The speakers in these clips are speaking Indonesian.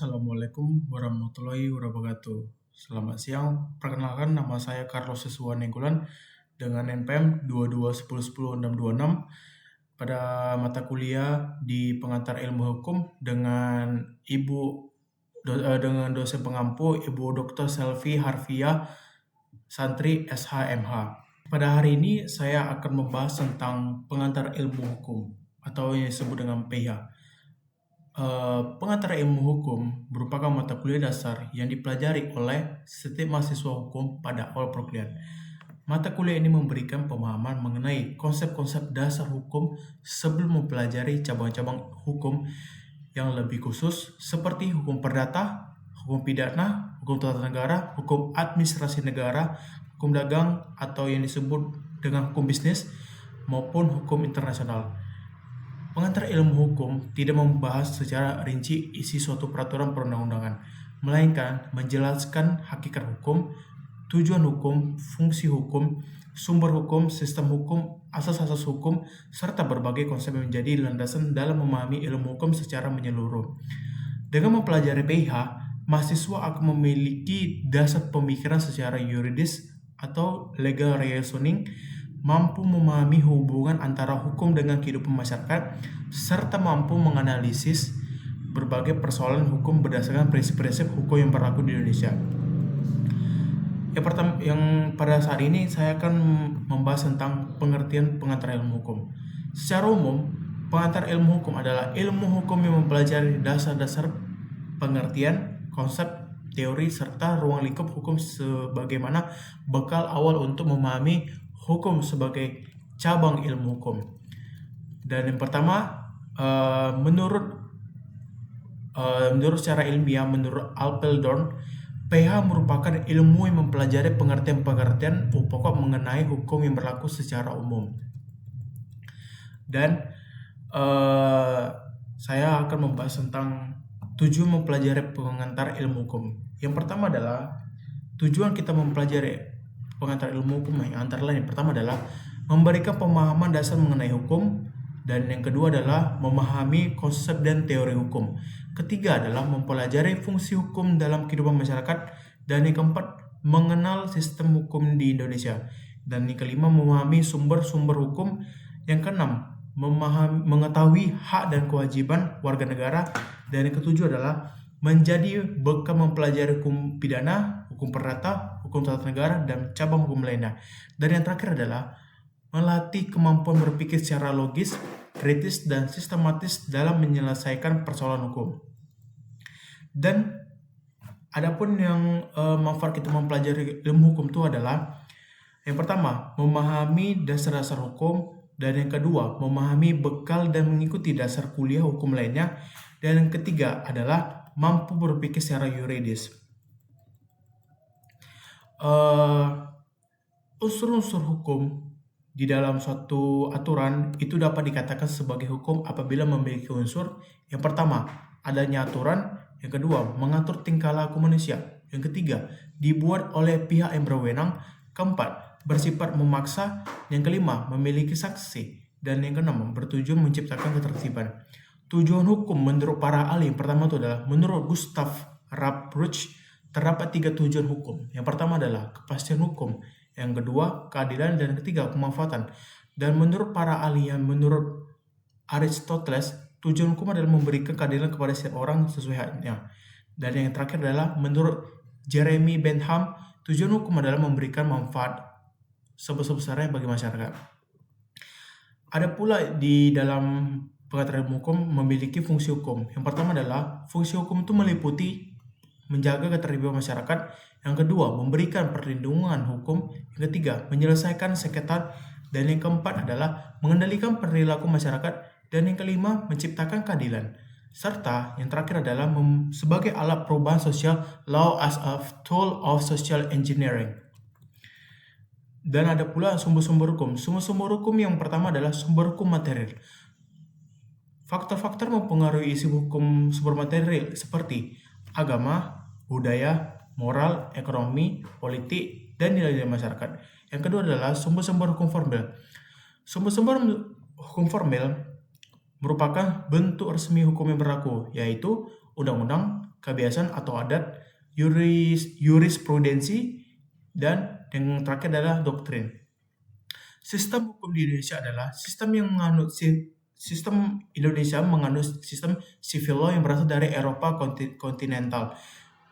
Assalamualaikum warahmatullahi wabarakatuh. Selamat siang, perkenalkan nama saya Carlos Sesua Nenggolan dengan NPM 221010626 pada mata kuliah di pengantar ilmu hukum dengan dengan dosen pengampu Ibu Dr. Selvi Harfiah, Santri SHMH. Pada hari ini saya akan membahas tentang pengantar ilmu hukum atau yang disebut dengan PH. Pengantar ilmu hukum merupakan mata kuliah dasar yang dipelajari oleh setiap mahasiswa hukum pada awal perkuliahan. Mata kuliah ini memberikan pemahaman mengenai konsep-konsep dasar hukum sebelum mempelajari cabang-cabang hukum yang lebih khusus seperti hukum perdata, hukum pidana, hukum tata negara, hukum administrasi negara, hukum dagang atau yang disebut dengan hukum bisnis, maupun hukum internasional. Pengantar ilmu hukum tidak membahas secara rinci isi suatu peraturan perundang-undangan, melainkan menjelaskan hakikat hukum, tujuan hukum, fungsi hukum, sumber hukum, sistem hukum, asas-asas hukum, serta berbagai konsep yang menjadi landasan dalam memahami ilmu hukum secara menyeluruh. Dengan mempelajari PIH, mahasiswa akan memiliki dasar pemikiran secara yuridis atau legal reasoning, mampu memahami hubungan antara hukum dengan kehidupan masyarakat, serta mampu menganalisis berbagai persoalan hukum berdasarkan prinsip-prinsip hukum yang berlaku di Indonesia. Yang pada saat ini saya akan membahas tentang pengertian pengantar ilmu hukum. Secara umum, pengantar ilmu hukum adalah ilmu hukum yang mempelajari dasar-dasar pengertian, konsep, teori, serta ruang lingkup hukum sebagaimana bekal awal untuk memahami hukum sebagai cabang ilmu hukum. Dan yang pertama, menurut secara ilmiah, menurut Alpeldorn, PH merupakan ilmu yang mempelajari pengertian-pengertian pokok mengenai hukum yang berlaku secara umum. Dan saya akan membahas tentang tujuan mempelajari pengantar ilmu hukum. Yang pertama adalah tujuan kita mempelajari pengantar ilmu hukum yang antara lain. Yang pertama adalah memberikan pemahaman dasar mengenai hukum, dan yang kedua adalah memahami konsep dan teori hukum. Ketiga adalah mempelajari fungsi hukum dalam kehidupan masyarakat, dan yang keempat mengenal sistem hukum di Indonesia, dan yang kelima memahami sumber-sumber hukum. Yang keenam mengetahui hak dan kewajiban warga negara, dan yang ketujuh adalah menjadi bekal mempelajari hukum pidana, hukum perdata, hukum tata negara, dan cabang hukum lainnya. Dan yang terakhir adalah melatih kemampuan berpikir secara logis, kritis, dan sistematis dalam menyelesaikan persoalan hukum. Dan adapun yang manfaat kita mempelajari ilmu hukum itu adalah yang pertama, memahami dasar-dasar hukum, dan yang kedua, memahami bekal dan mengikuti dasar kuliah hukum lainnya, dan yang ketiga adalah mampu berpikir secara yuridis. Unsur-unsur hukum di dalam suatu aturan itu dapat dikatakan sebagai hukum apabila memiliki unsur. Yang pertama, adanya aturan. Yang kedua, mengatur tingkah laku manusia. Yang ketiga, dibuat oleh pihak yang berwenang. Keempat, bersifat memaksa. Yang kelima, memiliki saksi. Dan yang keenam, bertujuan menciptakan ketertiban. Tujuan hukum menurut para ahli yang pertama itu adalah menurut Gustav Rapruch terdapat 3 tujuan hukum. Yang pertama adalah kepastian hukum, yang kedua keadilan, dan yang ketiga kemanfaatan. Dan menurut para ahli yang menurut Aristoteles, tujuan hukum adalah memberikan keadilan kepada setiap orang sesuai haknya. Dan yang terakhir adalah menurut Jeremy Bentham, tujuan hukum adalah memberikan manfaat sebesar-besarnya bagi masyarakat. Ada pula di dalam pengantar ilmu hukum memiliki fungsi hukum. Yang pertama adalah fungsi hukum itu meliputi menjaga ketertiban masyarakat. Yang kedua, memberikan perlindungan hukum. Yang ketiga, menyelesaikan sengketa. Dan yang keempat adalah mengendalikan perilaku masyarakat. Dan yang kelima, menciptakan keadilan. Serta yang terakhir adalah sebagai alat perubahan sosial, law as a tool of social engineering. Dan ada pula sumber-sumber hukum. Sumber-sumber hukum yang pertama adalah sumber hukum material. Faktor-faktor mempengaruhi isi hukum sumber material seperti agama, budaya, moral, ekonomi, politik, dan nilai-nilai masyarakat. Yang kedua adalah sumber-sumber hukum formil. Sumber-sumber hukum formil merupakan bentuk resmi hukum yang berlaku, yaitu undang-undang, kebiasaan atau adat, jurisprudensi, dan yang terakhir adalah doktrin. Sistem hukum di Indonesia adalah sistem Indonesia menganut sistem civil law yang berasal dari Eropa kontinental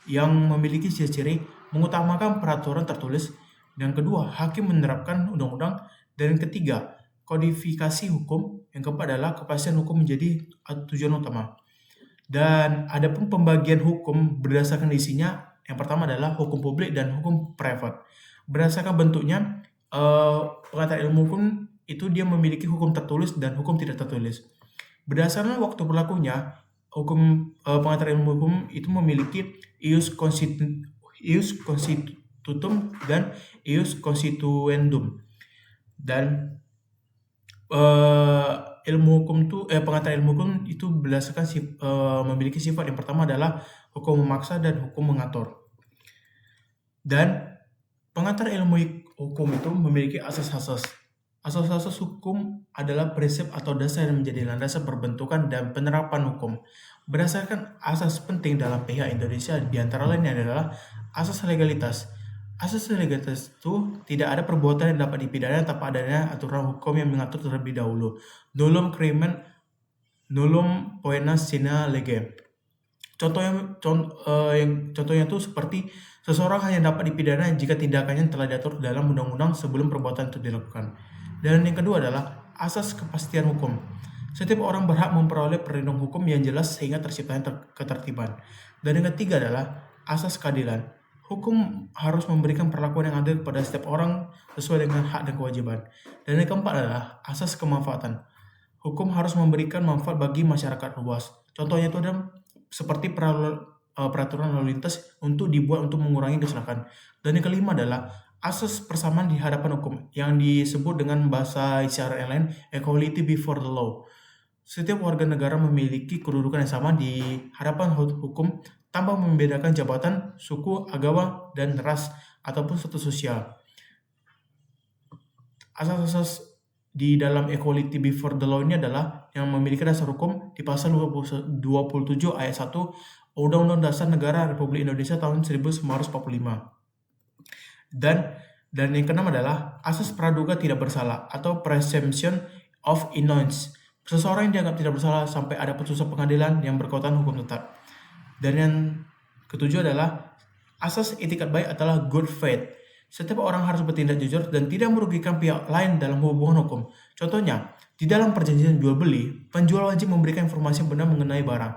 yang memiliki ciri-ciri mengutamakan peraturan tertulis, dan kedua, hakim menerapkan undang-undang, dan yang ketiga, kodifikasi hukum, yang keempat adalah kepastian hukum menjadi tujuan utama. Dan ada pun pembagian hukum berdasarkan isinya. Yang pertama adalah hukum publik dan hukum privat. Berdasarkan bentuknya, pengantar ilmu hukum itu dia memiliki hukum tertulis dan hukum tidak tertulis. Berdasarkan waktu berlakunya, pengantar ilmu hukum itu memiliki ius constitutum dan ius constituendum. Dan pengantar ilmu hukum itu berdasarkan memiliki sifat. Yang pertama adalah hukum memaksa dan hukum mengatur. Dan pengantar ilmu hukum itu memiliki asas-asas. Asas-asas hukum adalah prinsip atau dasar yang menjadi landasan perbentukan dan penerapan hukum. Berdasarkan asas penting dalam PH Indonesia, diantara lainnya adalah asas legalitas. Asas legalitas itu tidak ada perbuatan yang dapat dipidana tanpa adanya aturan hukum yang mengatur terlebih dahulu. Nullum crimen nullum poena sine lege. Contohnya itu seperti seseorang hanya dapat dipidana jika tindakannya telah diatur dalam undang-undang sebelum perbuatan itu dilakukan. Dan yang kedua adalah asas kepastian hukum. Setiap orang berhak memperoleh perlindungan hukum yang jelas sehingga terciptanya ketertiban. Dan yang ketiga adalah asas keadilan. Hukum harus memberikan perlakuan yang adil kepada setiap orang sesuai dengan hak dan kewajiban. Dan yang keempat adalah asas kemanfaatan. Hukum harus memberikan manfaat bagi masyarakat luas. Contohnya itu ada seperti peraturan lalu lintas dibuat untuk mengurangi kecelakaan. Dan yang kelima adalah asas persamaan di hadapan hukum yang disebut dengan bahasa isyarat yang lain equality before the law. Setiap warga negara memiliki kedudukan yang sama di hadapan hukum tanpa membedakan jabatan, suku, agama, dan ras ataupun status sosial. Asas-asas di dalam equality before the law ini adalah yang memiliki dasar hukum di pasal 27 ayat 1 Undang-Undang Dasar Negara Republik Indonesia tahun 1945. Dan yang keenam adalah asas praduga tidak bersalah atau presumption of innocence. Seseorang yang dianggap tidak bersalah sampai ada putusan pengadilan yang berkekuatan hukum tetap. Dan yang ketujuh adalah asas etikat baik adalah good faith. Setiap orang harus bertindak jujur dan tidak merugikan pihak lain dalam hubungan hukum. Contohnya, di dalam perjanjian jual beli, penjual wajib memberikan informasi yang benar mengenai barang.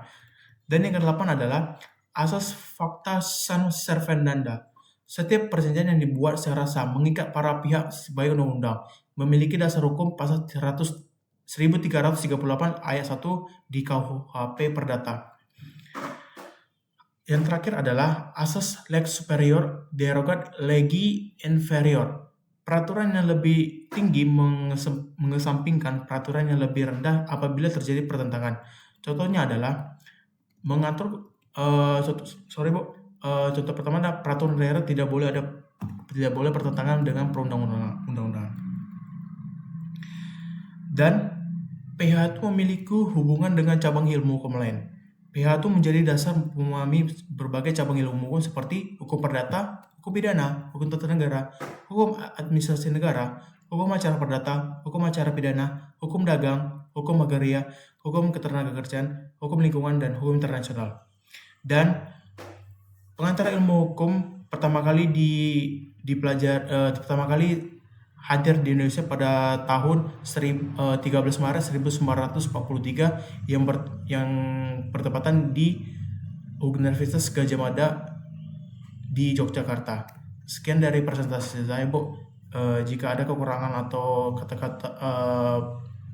Dan yang kedelapan adalah asas facta sunt servanda. Setiap perjanjian yang dibuat secara sah mengikat para pihak sebagai undang-undang, memiliki dasar hukum pasal 1338 ayat 1 di KUHP Perdata. Yang terakhir adalah asas lex superior derogat legi inferior. Peraturan yang lebih tinggi mengesampingkan peraturan yang lebih rendah apabila terjadi pertentangan. Contohnya adalah mengatur contoh pertama adalah peraturan daerah tidak boleh pertentangan dengan perundang-undangan. Dan PH itu memiliki hubungan dengan cabang ilmu hukum lain. PH itu menjadi dasar memahami berbagai cabang ilmu hukum seperti hukum perdata, hukum pidana, hukum tata negara, hukum administrasi negara, hukum acara perdata, hukum acara pidana, hukum dagang, hukum agraria, hukum ketenagakerjaan, hukum lingkungan, dan hukum internasional. Dan pengantar ilmu hukum pertama kali hadir di Indonesia pada tahun 13 Maret 1943 yang bertepatan di Universitas Gadjah Mada di Yogyakarta. Sekian dari presentasi saya, Bu. Jika ada kekurangan atau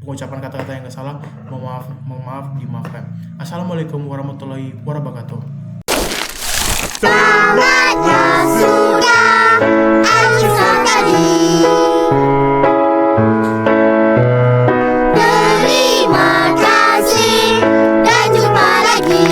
pengucapan kata-kata yang salah, mohon maaf dimaafkan. Assalamualaikum warahmatullahi wabarakatuh. Tamatnya sudah Alkisah tadi. Terima kasih dan jumpa lagi.